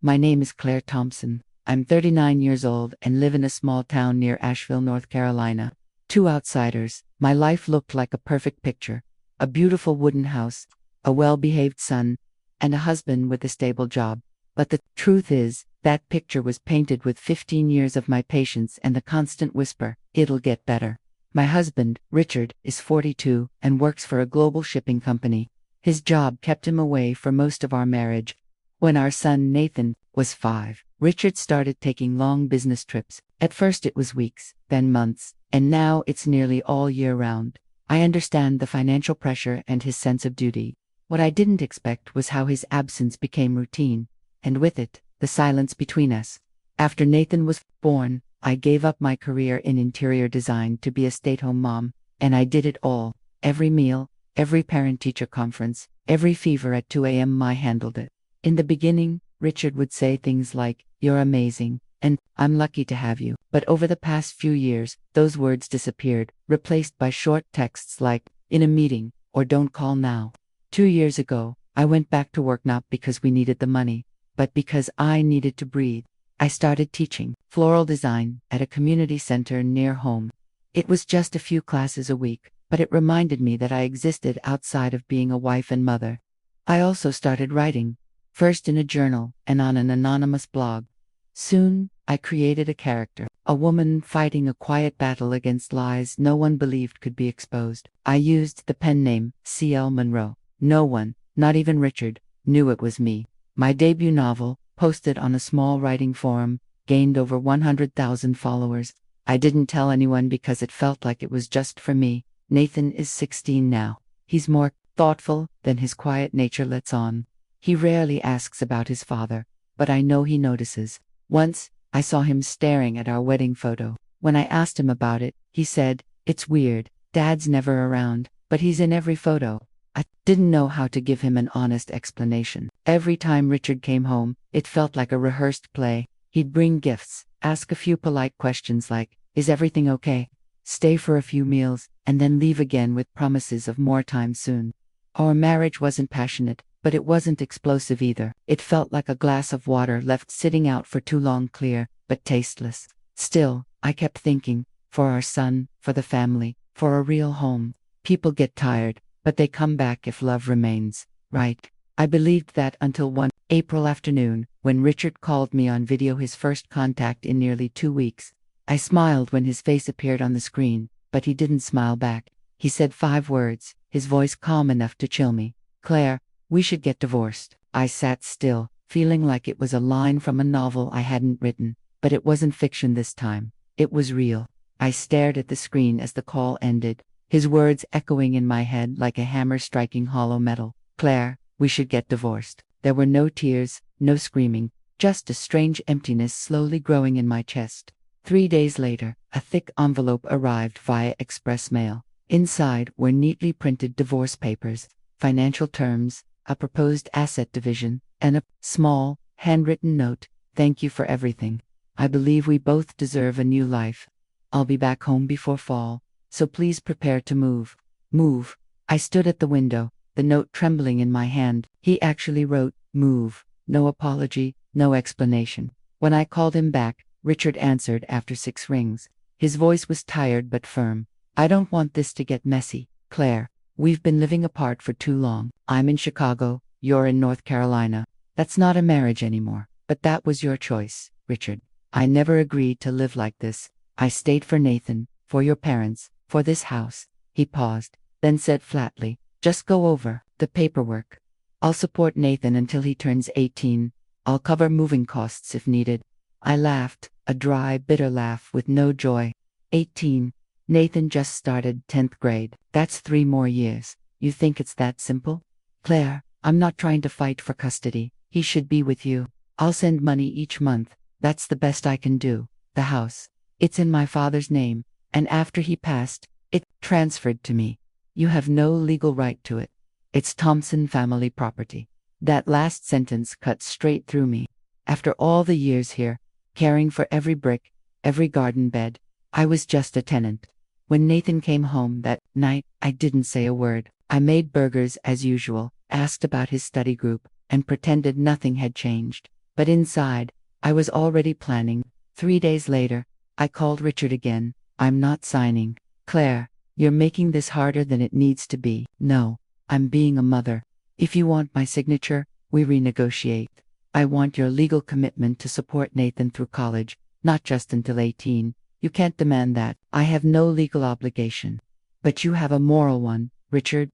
My name is Claire Thompson. I'm 39 years old and live in a small town near Asheville, North Carolina. To outsiders, my life looked like a perfect picture. A beautiful wooden house, a well-behaved son, and a husband with a stable job. But the truth is, that picture was painted with 15 years of my patience and the constant whisper, "It'll get better." My husband, Richard, is 42 and works for a global shipping company. His job kept him away for most of our marriage. When our son, Nathan, was 5, Richard started taking long business trips. At first it was weeks, then months, and now it's nearly all year round. I understand the financial pressure and his sense of duty. What I didn't expect was how his absence became routine, and with it, the silence between us. After Nathan was born, I gave up my career in interior design to be a stay-at-home mom, and I did it all. Every meal, every parent-teacher conference, every fever at 2 a.m. I handled it. In the beginning, Richard would say things like, "You're amazing," and "I'm lucky to have you." But over the past few years, those words disappeared, replaced by short texts like, "In a meeting," or "Don't call now." 2 years ago, I went back to work not because we needed the money, but because I needed to breathe. I started teaching floral design at a community center near home. It was just a few classes a week, but it reminded me that I existed outside of being a wife and mother. I also started writing, first in a journal and on an anonymous blog. Soon, I created a character, a woman fighting a quiet battle against lies no one believed could be exposed. I used the pen name C.L. Monroe. No one, not even Richard, knew it was me. My debut novel, posted on a small writing forum, gained over 100,000 followers. I didn't tell anyone because it felt like it was just for me. Nathan is 16 now. He's more thoughtful than his quiet nature lets on. He rarely asks about his father, but I know he notices. Once, I saw him staring at our wedding photo. When I asked him about it, he said, "It's weird. Dad's never around, but he's in every photo." I didn't know how to give him an honest explanation. Every time Richard came home, it felt like a rehearsed play. He'd bring gifts, ask a few polite questions like, "Is everything okay?" stay for a few meals, and then leave again with promises of more time soon. Our marriage wasn't passionate, but it wasn't explosive either. It felt like a glass of water left sitting out for too long, clear, but tasteless. Still, I kept thinking, for our son, for the family, for a real home. People get tired, but they come back if love remains, right? I believed that until one April afternoon, when Richard called me on video, his first contact in nearly 2 weeks. I smiled when his face appeared on the screen, but he didn't smile back. He said 5 words, his voice calm enough to chill me. "Claire, we should get divorced." I sat still, feeling like it was a line from a novel I hadn't written, but it wasn't fiction this time. It was real. I stared at the screen as the call ended, his words echoing in my head like a hammer striking hollow metal. "Claire, we should get divorced." There were no tears, no screaming, just a strange emptiness slowly growing in my chest. 3 days later, a thick envelope arrived via express mail. Inside were neatly printed divorce papers, financial terms, a proposed asset division, and a small, handwritten note, "Thank you for everything. I believe we both deserve a new life. I'll be back home before fall, so please prepare to move." Move. I stood at the window, the note trembling in my hand. He actually wrote, "Move." No apology, no explanation. When I called him back, Richard answered after 6 rings. His voice was tired but firm. "I don't want this to get messy, Claire. We've been living apart for too long. I'm in Chicago, you're in North Carolina. That's not a marriage anymore, but that was your choice, Richard. I never agreed to live like this. I stayed for Nathan, for your parents, for this house." He paused, then said flatly, "Just go over the paperwork. I'll support Nathan until he turns 18. I'll cover moving costs if needed." I laughed, a dry, bitter laugh with no joy. 18. Nathan just started 10th grade. That's 3 more years. You think it's that simple? "Claire, I'm not trying to fight for custody. He should be with you. I'll send money each month. That's the best I can do. The house, it's in my father's name, and after he passed, it transferred to me. You have no legal right to it. It's Thompson family property." That last sentence cut straight through me. After all the years here, caring for every brick, every garden bed, I was just a tenant. When Nathan came home that night, I didn't say a word. I made burgers as usual, asked about his study group, and pretended nothing had changed. But inside, I was already planning. 3 days later, I called Richard again. I'm not signing. Claire, you're making this harder than it needs to be. No, I'm being a mother. If you want my signature, we renegotiate. I want your legal commitment to support Nathan through college, not just until 18. You can't demand that. I have no legal obligation. But you have a moral one, Richard.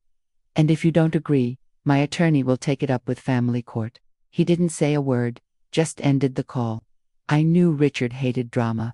And if you don't agree, my attorney will take it up with family court. He didn't say a word, just ended the call. I knew Richard hated drama.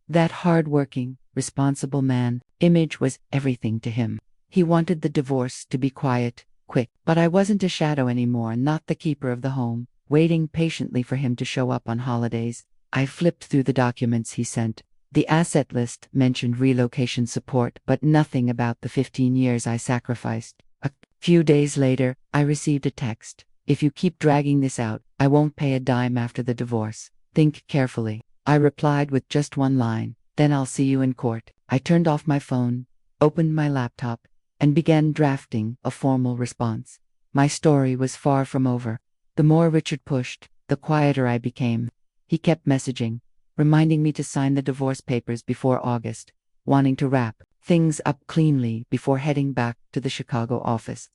That hard-working, responsible man image was everything to him. He wanted the divorce to be quiet, quick. But I wasn't a shadow anymore, not the keeper of the home, waiting patiently for him to show up on holidays. I flipped through the documents he sent. The asset list mentioned relocation support, but nothing about the 15 years I sacrificed. A few days later, I received a text. If you keep dragging this out, I won't pay a dime after the divorce. Think carefully. I replied with just one line. Then I'll see you in court. I turned off my phone, opened my laptop, and began drafting a formal response. My story was far from over. The more Richard pushed, the quieter I became. He kept messaging, reminding me to sign the divorce papers before August, wanting to wrap things up cleanly before heading back to the Chicago office.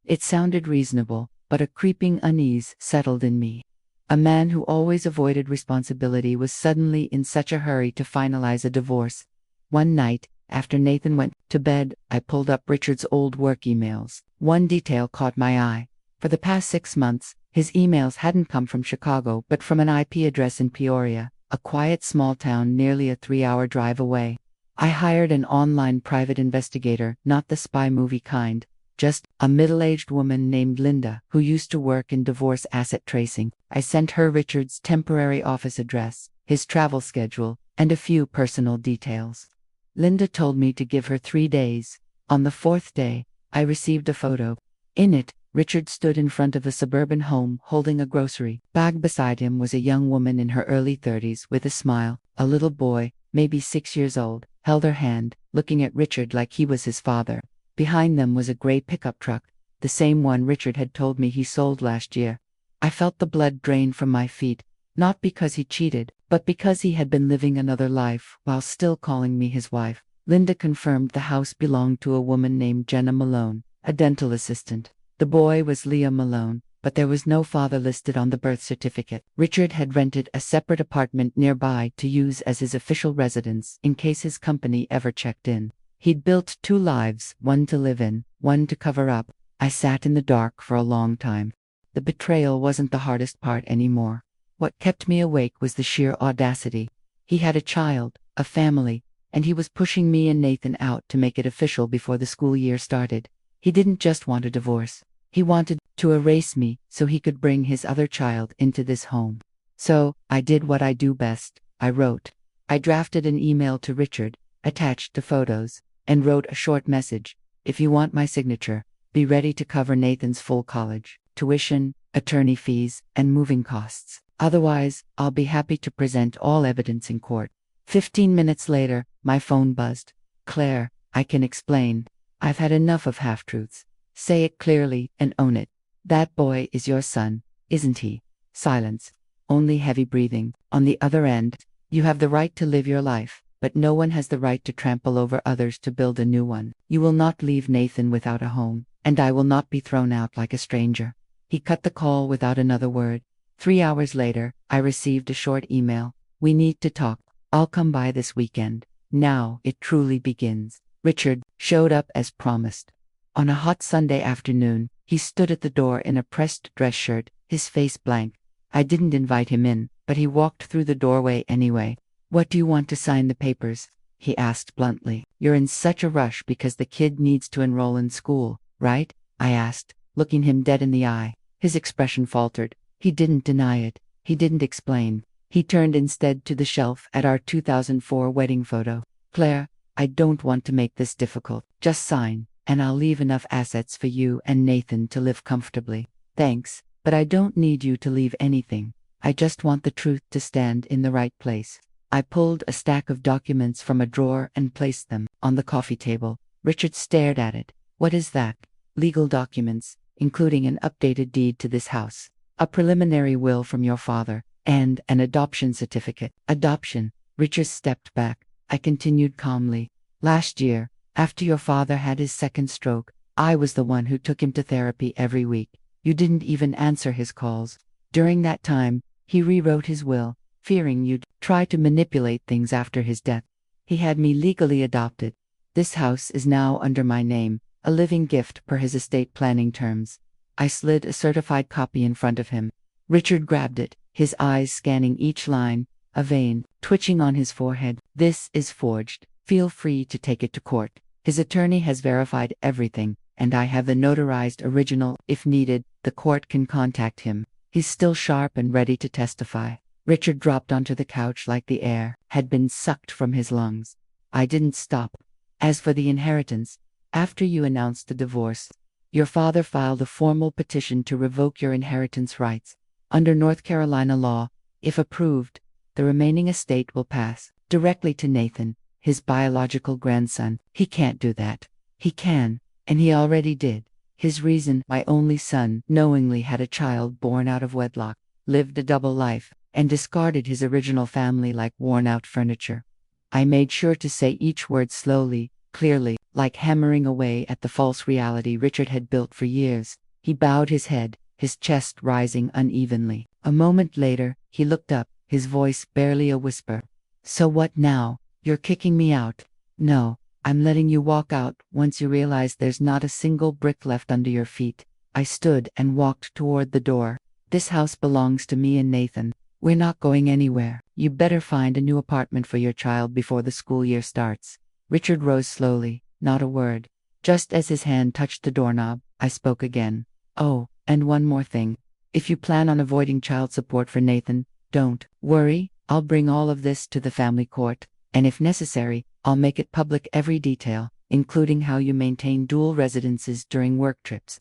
It sounded reasonable, but a creeping unease settled in me. A man who always avoided responsibility was suddenly in such a hurry to finalize a divorce. One night, after Nathan went to bed, I pulled up Richard's old work emails. One detail caught my eye. For the past 6 months, his emails hadn't come from Chicago but from an IP address in Peoria, a quiet small town nearly a 3-hour drive away. I hired an online private investigator, not the spy movie kind, just a middle-aged woman named Linda who used to work in divorce asset tracing. I sent her Richard's temporary office address, his travel schedule, and a few personal details. Linda told me to give her 3 days. On the 4th day, I received a photo. In it, Richard stood in front of a suburban home holding a grocery bag. Beside him was a young woman in her early 30s with a smile. A little boy, maybe 6 years old, held her hand, looking at Richard like he was his father. Behind them was a gray pickup truck, the same one Richard had told me he sold last year. I felt the blood drain from my feet, not because he cheated, but because he had been living another life while still calling me his wife. Linda confirmed the house belonged to a woman named Jenna Malone, a dental assistant. The boy was Leah Malone, but there was no father listed on the birth certificate. Richard had rented a separate apartment nearby to use as his official residence in case his company ever checked in. He'd built 2 lives, one to live in, one to cover up. I sat in the dark for a long time. The betrayal wasn't the hardest part anymore. What kept me awake was the sheer audacity. He had a child, a family, and he was pushing me and Nathan out to make it official before the school year started. He didn't just want a divorce. He wanted to erase me so he could bring his other child into this home. So, I did what I do best. I wrote. I drafted an email to Richard, attached to photos, and wrote a short message. If you want my signature, be ready to cover Nathan's full college, tuition, attorney fees, and moving costs. Otherwise, I'll be happy to present all evidence in court. 15 minutes later, my phone buzzed. Claire, I can explain. I've had enough of half-truths. Say it clearly and own it. That boy is your son, isn't he? Silence. Only heavy breathing. On the other end, you have the right to live your life, but no one has the right to trample over others to build a new one. You will not leave Nathan without a home, and I will not be thrown out like a stranger. He cut the call without another word. 3 hours later, I received a short email. We need to talk. I'll come by this weekend. Now it truly begins. Richard showed up as promised. On a hot Sunday afternoon, he stood at the door in a pressed dress shirt, his face blank. I didn't invite him in, but he walked through the doorway anyway. What do you want to sign the papers? He asked bluntly. You're in such a rush because the kid needs to enroll in school, right? I asked, looking him dead in the eye. His expression faltered. He didn't deny it. He didn't explain. He turned instead to the shelf at our 2004 wedding photo. Claire, I don't want to make this difficult. Just sign, and I'll leave enough assets for you and Nathan to live comfortably. Thanks, but I don't need you to leave anything. I just want the truth to stand in the right place. I pulled a stack of documents from a drawer and placed them on the coffee table. Richard stared at it. What is that? Legal documents, including an updated deed to this house. A preliminary will from your father. And an adoption certificate. Adoption. Richard stepped back. I continued calmly. Last year, after your father had his second stroke, I was the one who took him to therapy every week. You didn't even answer his calls. During that time, he rewrote his will, fearing you'd try to manipulate things after his death. He had me legally adopted. This house is now under my name, a living gift per his estate planning terms. I slid a certified copy in front of him. Richard grabbed it, his eyes scanning each line, a vein twitching on his forehead. This is forged. Feel free to take it to court. His attorney has verified everything, and I have the notarized original. If needed, the court can contact him. He's still sharp and ready to testify. Richard dropped onto the couch like the air had been sucked from his lungs. I didn't stop. As for the inheritance, after you announced the divorce, your father filed a formal petition to revoke your inheritance rights. Under North Carolina law, if approved, the remaining estate will pass directly to Nathan, his biological grandson. He can't do that. He can, and he already did. His reason: my only son knowingly had a child born out of wedlock, lived a double life, and discarded his original family like worn-out furniture. I made sure to say each word slowly, clearly, like hammering away at the false reality Richard had built for years. He bowed his head, his chest rising unevenly. A moment later, he looked up, his voice barely a whisper. So what now? You're kicking me out? No, I'm letting you walk out once you realize there's not a single brick left under your feet. I stood and walked toward the door. This house belongs to me and Nathan. We're not going anywhere. You better find a new apartment for your child before the school year starts. Richard rose slowly, not a word. Just as his hand touched the doorknob, I spoke again. Oh, and one more thing. If you plan on avoiding child support for Nathan, don't worry. I'll bring all of this to the family court, and if necessary, I'll make it public, every detail, including how you maintain dual residences during work trips.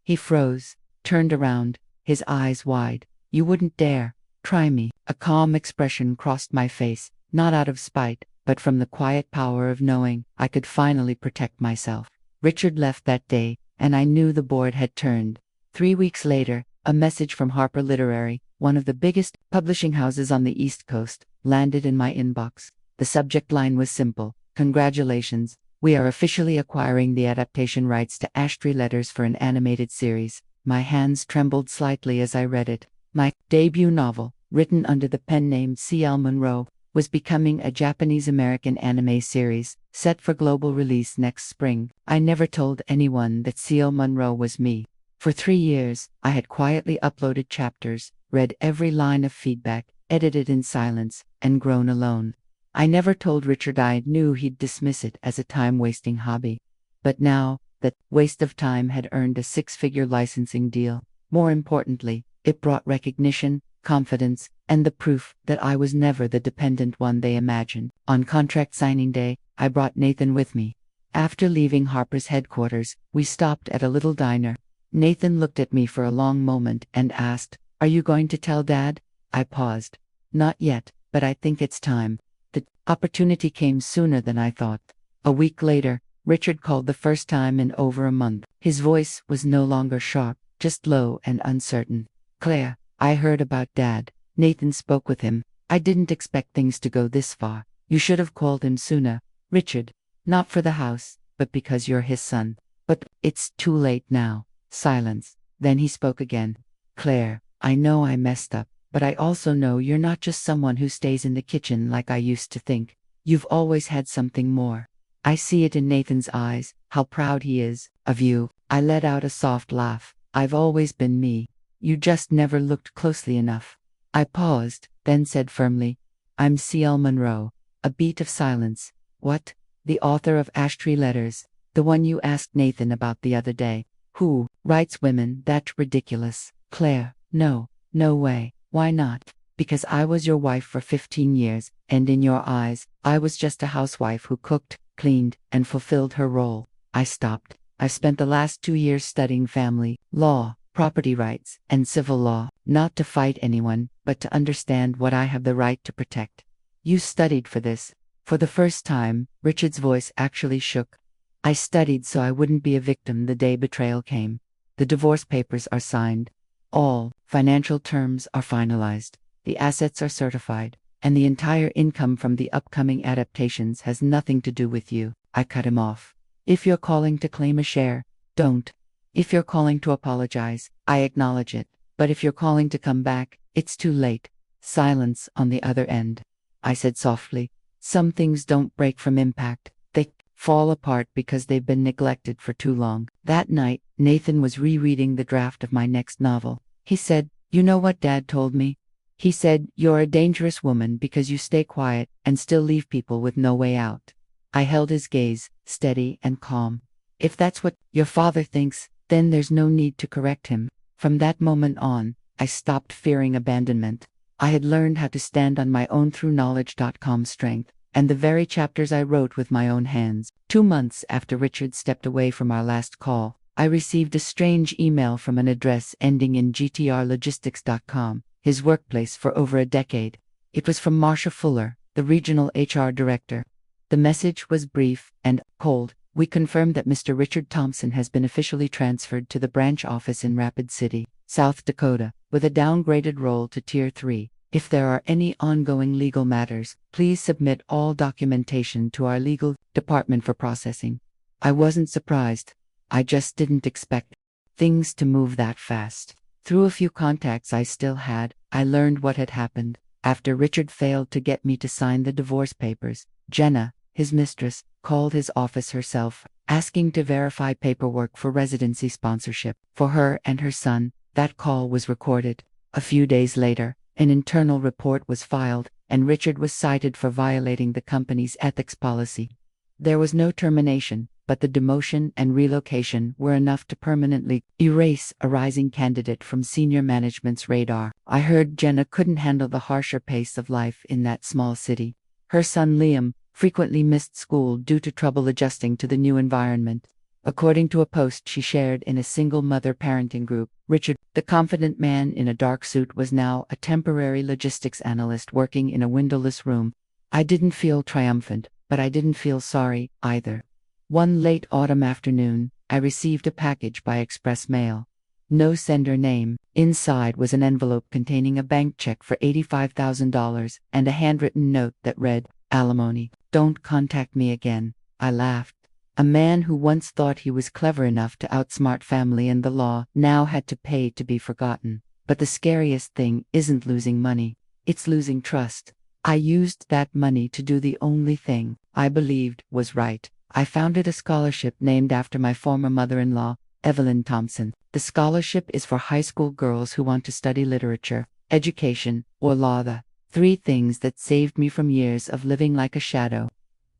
He froze, turned around, his eyes wide. You wouldn't dare try me. A calm expression crossed my face, not out of spite, but from the quiet power of knowing I could finally protect myself. Richard left that day, and I knew the board had turned. 3 weeks later, a message from Harper Literary, one of the biggest publishing houses on the East Coast, landed in my inbox. The subject line was simple: congratulations, we are officially acquiring the adaptation rights to Ash Tree Letters for an animated series. My hands trembled slightly as I read it. My debut novel, written under the pen name C.L. Monroe, was becoming a Japanese-American anime series, set for global release next spring. I never told anyone that C.L. Monroe was me. For 3 years, I had quietly uploaded chapters, read every line of feedback, edited in silence, and grown alone. I never told Richard. I knew he'd dismiss it as a time-wasting hobby. But now, that waste of time had earned a 6-figure licensing deal. More importantly, it brought recognition, confidence, and the proof that I was never the dependent one they imagined. On contract signing day, I brought Nathan with me. After leaving Harper's headquarters, we stopped at a little diner. Nathan looked at me for a long moment and asked, "Are you going to tell Dad?" I paused. "Not yet, but I think it's time." The opportunity came sooner than I thought. A week later, Richard called the first time in over a month. His voice was no longer sharp, just low and uncertain. "Claire, I heard about Dad. Nathan spoke with him. I didn't expect things to go this far. You should have called him sooner, Richard. Not for the house, but because you're his son. But it's too late now." Silence. Then he spoke again. "Claire, I know I messed up, but I also know you're not just someone who stays in the kitchen like I used to think. You've always had something more. I see it in Nathan's eyes, how proud he is of you." I let out a soft laugh. "I've always been me. You just never looked closely enough." I paused, then said firmly, "I'm C.L. Monroe." A beat of silence. "What? The author of Ash Tree Letters, the one you asked Nathan about the other day. Who writes women? That's ridiculous." "Claire, no, no way." "Why not?" "Because I was your wife for 15 years, and in your eyes, I was just a housewife who cooked, cleaned, and fulfilled her role." I stopped. "I've spent the last 2 years studying family law, property rights, and civil law, not to fight anyone, but to understand what I have the right to protect." "You studied for this?" For the first time, Richard's voice actually shook. "I studied so I wouldn't be a victim the day betrayal came. The divorce papers are signed. All financial terms are finalized. The assets are certified, and the entire income from the upcoming adaptations has nothing to do with you. I cut him off. If you're calling to claim a share, don't. If you're calling to apologize, I acknowledge it. But if you're calling to come back, it's too late. Silence on the other end. I said softly, some things don't break from impact. They fall apart because they've been neglected for too long. That night, Nathan was rereading the draft of my next novel. He said, "You know what Dad told me?" He said, "You're a dangerous woman because you stay quiet and still leave people with no way out." I held his gaze, steady and calm. "If that's what your father thinks, then there's no need to correct him." From that moment on, I stopped fearing abandonment. I had learned how to stand on my own through knowledge.com strength, and the very chapters I wrote with my own hands. 2 months after Richard stepped away from our last call, I received a strange email from an address ending in gtrlogistics.com, his workplace for over a decade. It was from Marcia Fuller, the regional HR director. The message was brief and cold. "We confirm that Mr. Richard Thompson has been officially transferred to the branch office in Rapid City, South Dakota, with a downgraded role to Tier 3. If there are any ongoing legal matters, please submit all documentation to our legal department for processing." I wasn't surprised. I just didn't expect things to move that fast. Through a few contacts I still had, I learned what had happened. After Richard failed to get me to sign the divorce papers, Jenna, his mistress, called his office herself, asking to verify paperwork for residency sponsorship for her and her son. That call was recorded. A few days later, an internal report was filed, and Richard was cited for violating the company's ethics policy. There was no termination, but the demotion and relocation were enough to permanently erase a rising candidate from senior management's radar. I heard Jenna couldn't handle the harsher pace of life in that small city. Her son Liam frequently missed school due to trouble adjusting to the new environment. According to a post she shared in a single-mother parenting group, Richard, the confident man in a dark suit, was now a temporary logistics analyst working in a windowless room. I didn't feel triumphant, but I didn't feel sorry either. One late autumn afternoon, I received a package by express mail. No sender name. Inside was an envelope containing a bank check for $85,000 and a handwritten note that read, "Alimony. Don't contact me again." I laughed. A man who once thought he was clever enough to outsmart family and the law now had to pay to be forgotten. But the scariest thing isn't losing money. It's losing trust. I used that money to do the only thing I believed was right. I founded a scholarship named after my former mother-in-law, Evelyn Thompson. The scholarship is for high school girls who want to study literature, education, or law, the three things that saved me from years of living like a shadow.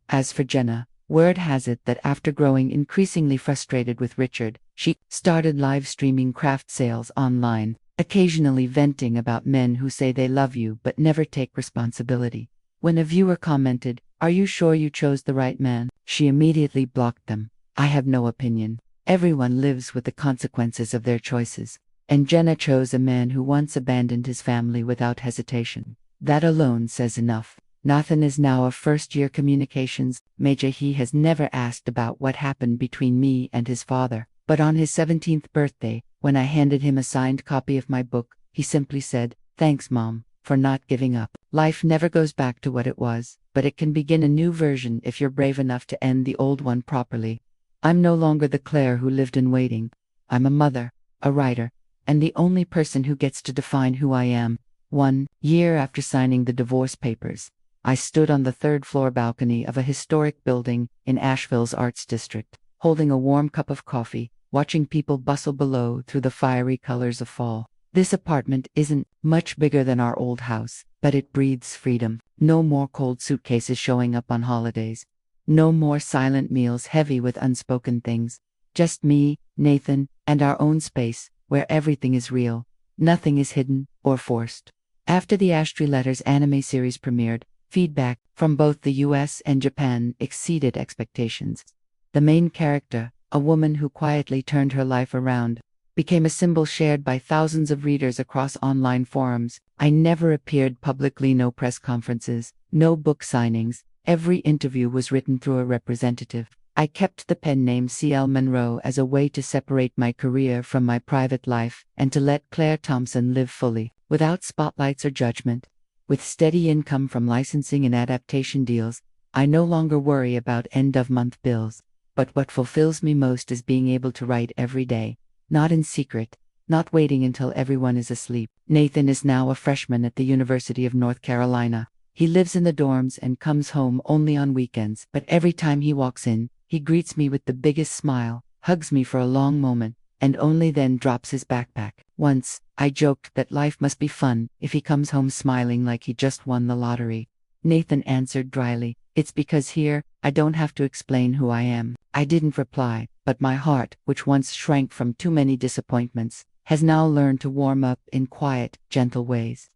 As for Jenna, word has it that after growing increasingly frustrated with Richard, she started live streaming craft sales online, occasionally venting about men who say they love you but never take responsibility. When a viewer commented, "Are you sure you chose the right man?" she immediately blocked them. I have no opinion. Everyone lives with the consequences of their choices. And Jenna chose a man who once abandoned his family without hesitation. That alone says enough. Nathan is now a first-year communications major. He has never asked about what happened between me and his father. But on his 17th birthday, when I handed him a signed copy of my book, he simply said, "Thanks, Mom, for not giving up." Life never goes back to what it was, but it can begin a new version if you're brave enough to end the old one properly. I'm no longer the Claire who lived in waiting. I'm a mother, a writer, and the only person who gets to define who I am. 1 year after signing the divorce papers, I stood on the third-floor balcony of a historic building in Asheville's Arts District, holding a warm cup of coffee, watching people bustle below through the fiery colors of fall. This apartment isn't much bigger than our old house, but it breathes freedom. No more cold suitcases showing up on holidays. No more silent meals heavy with unspoken things. Just me, Nathan, and our own space, where everything is real. Nothing is hidden or forced. After the Ashtray Letters anime series premiered, feedback from both the US and Japan exceeded expectations. The main character, a woman who quietly turned her life around, became a symbol shared by thousands of readers across online forums. I never appeared publicly, no press conferences, no book signings. Every interview was written through a representative. I kept the pen name C.L. Monroe as a way to separate my career from my private life and to let Claire Thompson live fully. without spotlights or judgment. With steady income from licensing and adaptation deals, I no longer worry about end-of-month bills. But what fulfills me most is being able to write every day, not in secret, not waiting until everyone is asleep. Nathan is now a freshman at the University of North Carolina. He lives in the dorms and comes home only on weekends, but every time he walks in, he greets me with the biggest smile, hugs me for a long moment, and only then drops his backpack. Once, I joked that life must be fun if he comes home smiling like he just won the lottery. Nathan answered dryly, "It's because here, I don't have to explain who I am." I didn't reply, but my heart, which once shrank from too many disappointments, has now learned to warm up in quiet, gentle ways.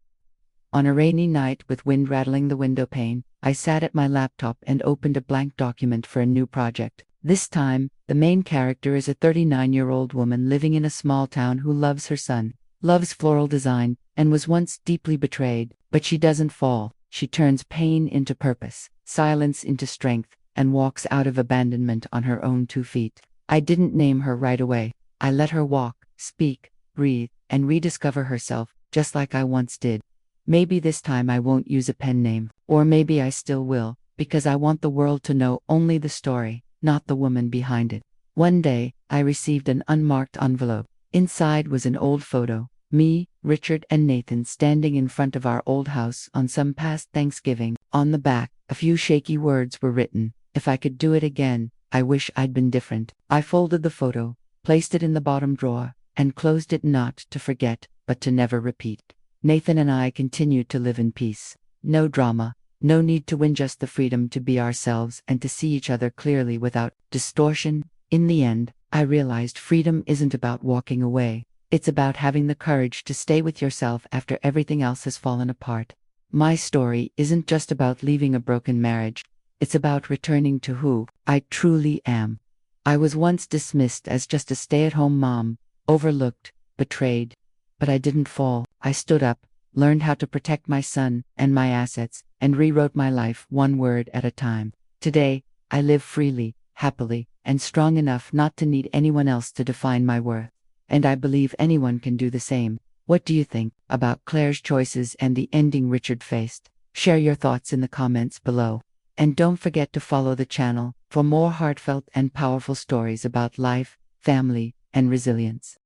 On a rainy night with wind rattling the window pane, I sat at my laptop and opened a blank document for a new project. This time, the main character is a 39-year-old woman living in a small town who loves her son, loves floral design, and was once deeply betrayed, but she doesn't fall. She turns pain into purpose, silence into strength, and walks out of abandonment on her own 2 feet. I didn't name her right away. I let her walk, speak, breathe, and rediscover herself, just like I once did. Maybe this time I won't use a pen name, or maybe I still will, because I want the world to know only the story, not the woman behind it. One day, I received an unmarked envelope. Inside was an old photo, me, Richard, and Nathan standing in front of our old house on some past Thanksgiving. On the back, a few shaky words were written. If I could do it again, I wish I'd been different. I folded the photo, placed it in the bottom drawer, and closed it, not to forget, but to never repeat. Nathan and I continued to live in peace. No drama, no need to win, just the freedom to be ourselves and to see each other clearly without distortion. In the end, I realized freedom isn't about walking away. It's about having the courage to stay with yourself after everything else has fallen apart. My story isn't just about leaving a broken marriage. It's about returning to who I truly am. I was once dismissed as just a stay-at-home mom, overlooked, betrayed. But I didn't fall. I stood up, learned how to protect my son and my assets, and rewrote my life one word at a time. Today, I live freely, happily, and strong enough not to need anyone else to define my worth. And I believe anyone can do the same. What do you think about Claire's choices and the ending Richard faced? Share your thoughts in the comments below. And don't forget to follow the channel for more heartfelt and powerful stories about life, family, and resilience.